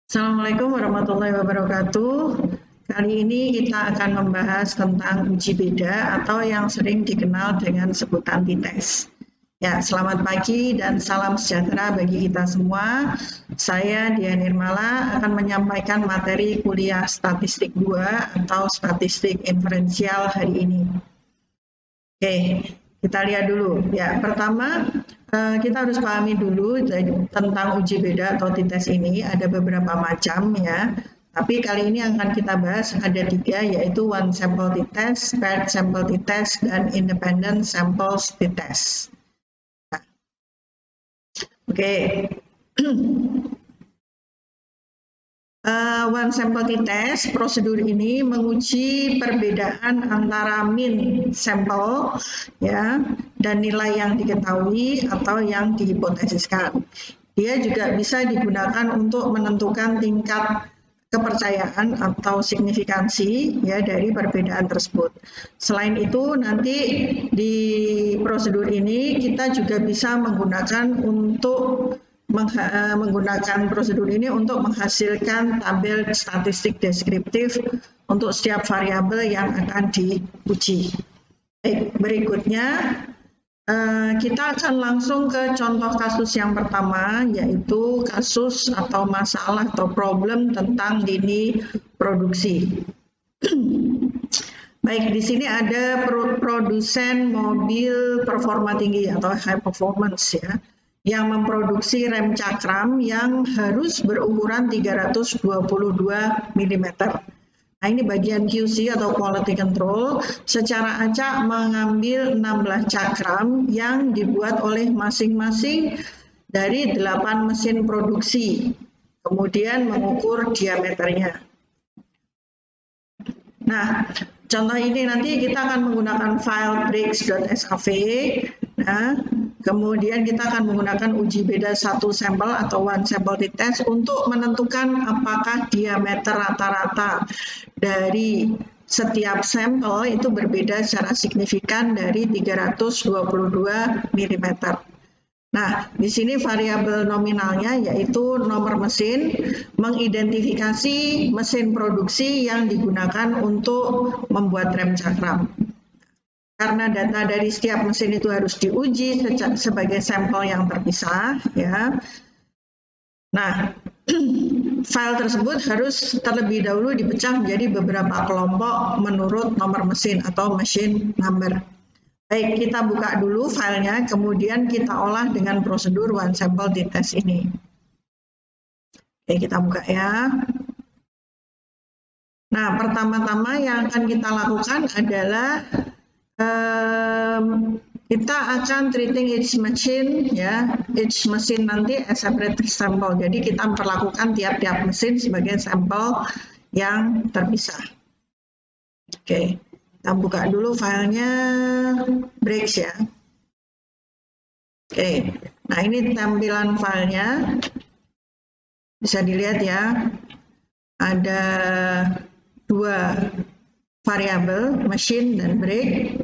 Assalamualaikum warahmatullahi wabarakatuh. Kali ini kita akan membahas tentang uji beda atau yang sering dikenal dengan sebutan TITES. Ya, selamat pagi dan salam sejahtera bagi kita semua. Saya Dian Nirmala akan menyampaikan materi kuliah statistik 2 atau statistik inferensial hari ini. Oke, kita lihat dulu. Ya, pertama kita harus pahami dulu tentang uji beda atau TITES ini. Ada beberapa macam ya. Tapi kali ini yang akan kita bahas ada 3, yaitu one sample TITES, paired sample TITES, dan independent samples TITES. Nah, oke. One sample TITES, prosedur ini menguji perbedaan antara mean sampel ya dan nilai yang diketahui atau yang dihipotesiskan. Dia juga bisa digunakan untuk menentukan tingkat kepercayaan atau signifikansi ya dari perbedaan tersebut. Selain itu nanti di prosedur ini kita juga bisa menggunakan prosedur ini untuk menghasilkan tabel statistik deskriptif untuk setiap variabel yang akan diuji. Baik, berikutnya kita akan langsung ke contoh kasus yang pertama, yaitu kasus atau masalah atau problem tentang lini produksi. Baik, di sini ada produsen mobil performa tinggi atau high performance ya, yang memproduksi rem cakram yang harus berukuran 322 mm. Nah, ini bagian QC atau quality control secara acak mengambil 16 cakram yang dibuat oleh masing-masing dari 8 mesin produksi, kemudian mengukur diameternya. Nah, contoh ini nanti kita akan menggunakan file breaks.sav. Nah, kemudian kita akan menggunakan uji beda satu sampel atau one sample TITES untuk menentukan apakah diameter rata-rata dari setiap sampel itu berbeda secara signifikan dari 322 mm. Nah, di sini variabel nominalnya yaitu nomor mesin, mengidentifikasi mesin produksi yang digunakan untuk membuat rem cakram. Karena data dari setiap mesin itu harus diuji sebagai sampel yang terpisah, ya. Nah, file tersebut harus terlebih dahulu dipecah menjadi beberapa kelompok menurut nomor mesin atau machine number. Baik, kita buka dulu filenya, kemudian kita olah dengan prosedur one sample TITES ini. Oke, kita buka ya. Nah, pertama-tama yang akan kita lakukan adalah kita akan treating each machine ya, each machine nanti as separate sample. Jadi kita memperlakukan tiap-tiap mesin sebagai sampel yang terpisah. Oke, kita buka dulu filenya breaks ya. Oke, nah ini tampilan filenya. Bisa dilihat ya, ada 2 variabel, mesin dan break.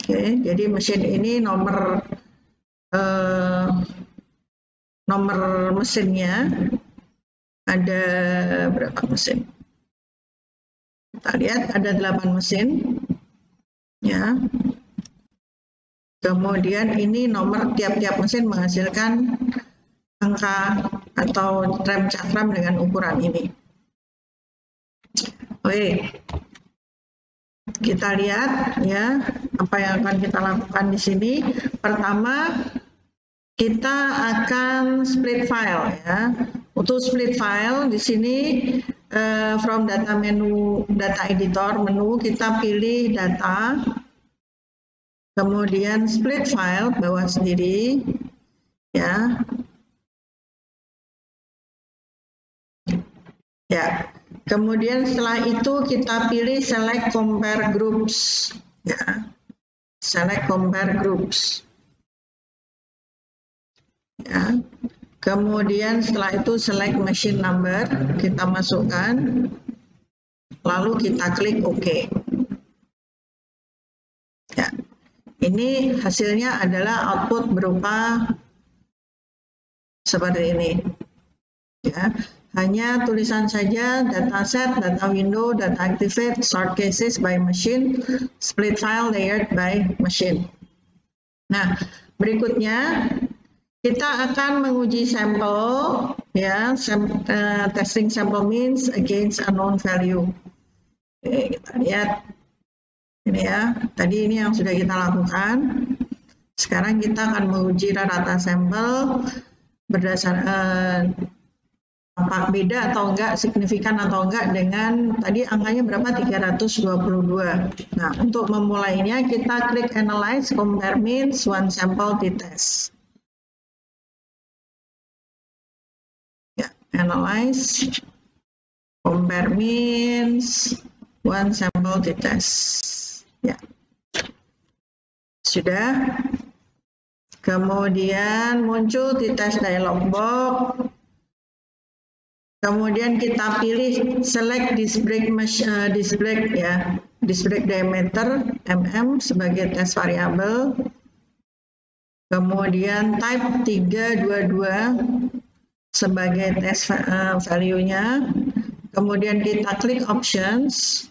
Oke, jadi mesin ini nomor mesinnya ada berapa mesin? Kita lihat ada 8 mesin, ya. Kemudian ini nomor tiap-tiap mesin menghasilkan angka atau rem cakram dengan ukuran ini. Oke. Kita lihat ya apa yang akan kita lakukan di sini. Pertama, kita akan split file ya. Untuk split file di sini from data menu, data editor menu kita pilih data, kemudian split file bawah sendiri ya. Ya. Kemudian setelah itu kita pilih select compare groups ya. Select compare groups. Ya. Kemudian setelah itu select machine number, kita masukkan. Lalu kita klik OK. Ya. Ini hasilnya adalah output berupa seperti ini. Ya, hanya tulisan saja dataset, data window, data activate, sort cases by machine, split file layered by machine. Nah, berikutnya kita akan menguji sampel, ya, testing sample means against unknown value. Oke, kita lihat ini ya, tadi ini yang sudah kita lakukan. Sekarang kita akan menguji rata sampel berdasarkan apa beda atau enggak, signifikan atau enggak dengan tadi angkanya berapa, 322. Nah, untuk memulainya kita klik analyze, compare means, one sample t-test. Analyze, compare means, one sample t-test. Ya, sudah. Kemudian muncul t-test dialog box. Kemudian kita pilih select display diameter mm sebagai tes variabel. Kemudian type 322 sebagai tes value-nya. Kemudian kita klik options,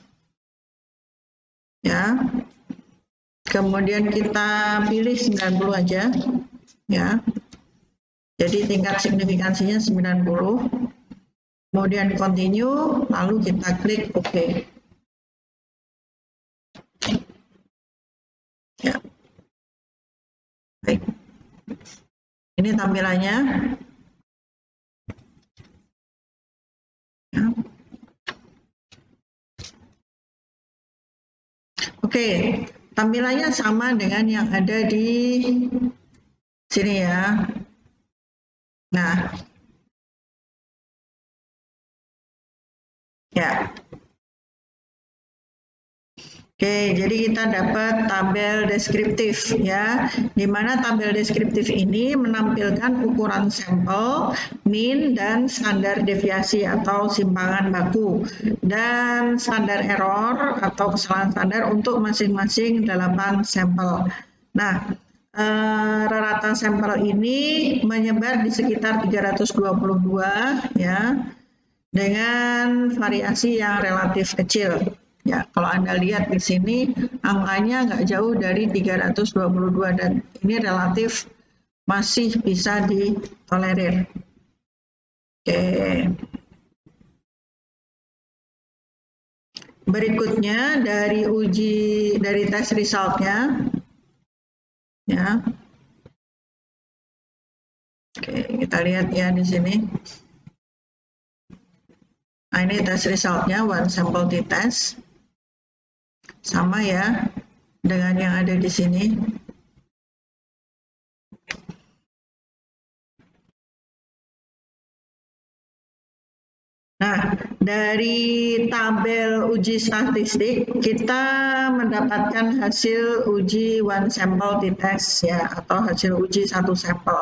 ya. Kemudian kita pilih 90 aja, ya. Jadi tingkat signifikansinya 90. Kemudian continue, lalu kita klik OK. Ya. Baik. Ini tampilannya. Ya. Oke, tampilannya sama dengan yang ada di sini ya. Nah, ya. Oke, jadi kita dapat tabel deskriptif ya, di mana tabel deskriptif ini menampilkan ukuran sampel, mean, dan standar deviasi atau simpangan baku, dan standar error atau kesalahan standar untuk masing-masing 8 sampel. Nah, rata sampel ini menyebar di sekitar 322 ya, dengan variasi yang relatif kecil. Ya, kalau Anda lihat di sini angkanya nggak jauh dari 322 dan ini relatif masih bisa ditolerir. Oke. Berikutnya dari tes resultnya, ya. Oke, kita lihat ya di sini. Nah, ini tes resultnya one sample t-test. Sama ya dengan yang ada di sini. Nah, dari tabel uji statistik kita mendapatkan hasil uji one sample t-test ya, atau hasil uji satu sampel.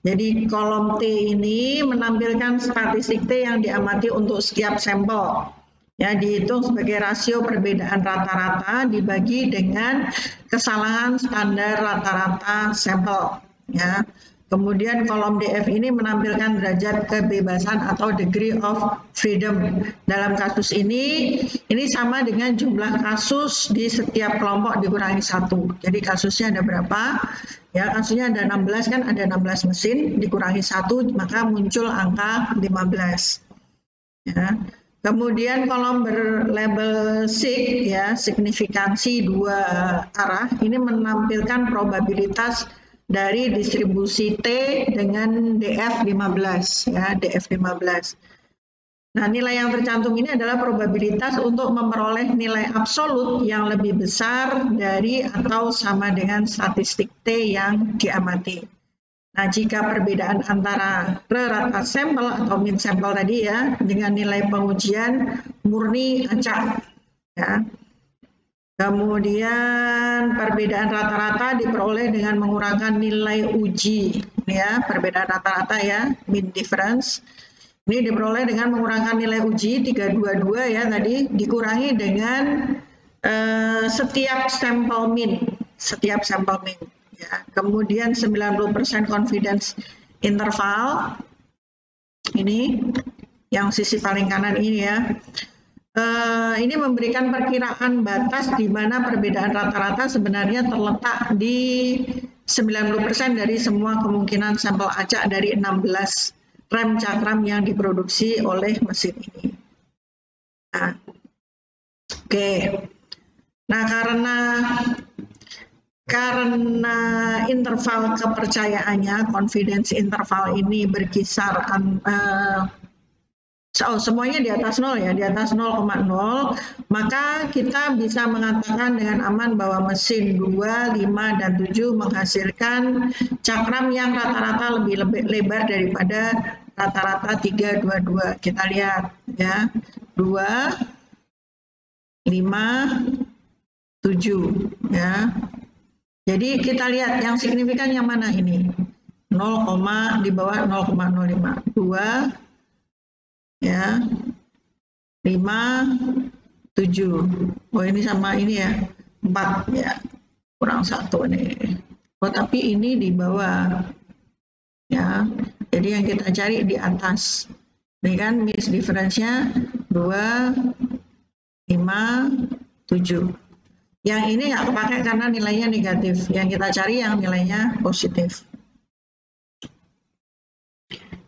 Jadi kolom T ini menampilkan statistik T yang diamati untuk setiap sampel. Ya, dihitung sebagai rasio perbedaan rata-rata dibagi dengan kesalahan standar rata-rata sampel. Ya. Kemudian kolom DF ini menampilkan derajat kebebasan atau degree of freedom. Dalam kasus ini sama dengan jumlah kasus di setiap kelompok dikurangi 1. Jadi kasusnya ada berapa? Ya, kasusnya ada 16 kan, ada 16 mesin, dikurangi 1 maka muncul angka 15. Ya. Kemudian kolom berlabel sig ya, signifikansi 2 arah, ini menampilkan probabilitas dari distribusi T dengan DF15 ya, DF15. Nah, nilai yang tercantum ini adalah probabilitas untuk memperoleh nilai absolut yang lebih besar dari atau sama dengan statistik T yang diamati. Nah, jika perbedaan antara rata sampel atau mean sampel tadi ya dengan nilai pengujian murni acak ya. Kemudian perbedaan rata-rata diperoleh dengan mengurangkan nilai uji ya, perbedaan rata-rata ya, mean difference. Ini diperoleh dengan mengurangkan nilai uji 322 ya tadi dikurangi dengan setiap sampel mean. Ya. Kemudian 90% confidence interval ini, yang sisi paling kanan ini ya. Ini memberikan perkiraan batas di mana perbedaan rata-rata sebenarnya terletak di 90% dari semua kemungkinan sampel acak dari 16 rem cakram yang diproduksi oleh mesin ini. Nah, oke. Nah, karena interval kepercayaannya, confidence interval ini berkisar semuanya di atas 0 ya, di atas 0,0, maka kita bisa mengatakan dengan aman bahwa mesin 2, 5, dan 7 menghasilkan cakram yang rata-rata lebih lebar daripada rata-rata 3, 2, 2. Kita lihat ya, 2, 5, 7 ya. Jadi kita lihat yang signifikan yang mana ini? 0, di bawah 0,05. 2 ya, 5, 7. Oh ini sama ini ya, 4 ya, kurang 1 nih. Oh tapi ini di bawah ya, jadi yang kita cari di atas. Ini kan mix difference-nya 2, 5, 7. Yang ini nggak kepakai karena nilainya negatif. Yang kita cari yang nilainya positif.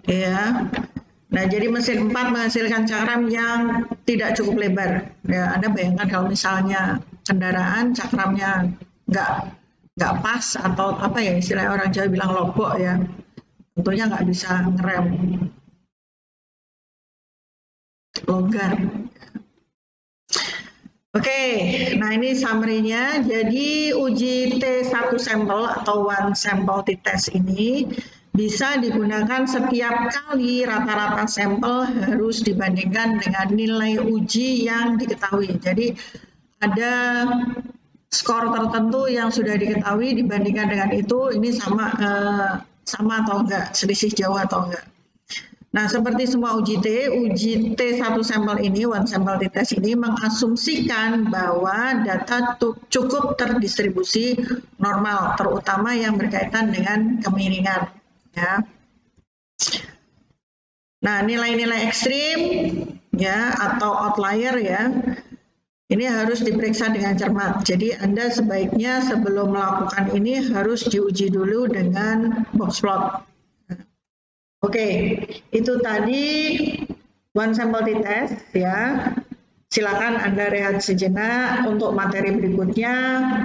Ya. Nah, jadi mesin 4 menghasilkan cakram yang tidak cukup lebar. Ya, Anda bayangkan kalau misalnya kendaraan cakramnya nggak pas atau apa ya, istilah orang Jawa bilang lobok ya, tentunya nggak bisa ngerem, longgar. Oke, nah ini summary-nya. Jadi uji T1 sampel atau one sample t-test ini bisa digunakan setiap kali rata-rata sampel harus dibandingkan dengan nilai uji yang diketahui. Jadi ada skor tertentu yang sudah diketahui dibandingkan dengan itu, ini sama atau enggak, selisih jauh atau enggak. Nah, seperti semua uji T1 sampel ini, one sample t-test ini mengasumsikan bahwa data cukup terdistribusi normal, terutama yang berkaitan dengan kemiringan. Ya. Nah, nilai-nilai ekstrim ya atau outlier ya, ini harus diperiksa dengan cermat. Jadi Anda sebaiknya sebelum melakukan ini harus diuji dulu dengan box plot. Oke, itu tadi one sample t-test ya. Silakan Anda rehat sejenak. Untuk materi berikutnya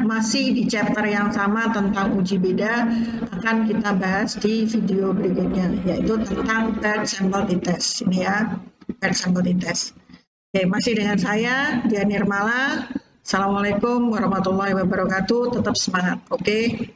masih di chapter yang sama tentang uji beda akan kita bahas di video berikutnya, yaitu tentang paired sample t-test. Ini ya, paired sample t-test. Oke, masih dengan saya Dian Nirmala. Assalamualaikum warahmatullahi wabarakatuh. Tetap semangat. Oke.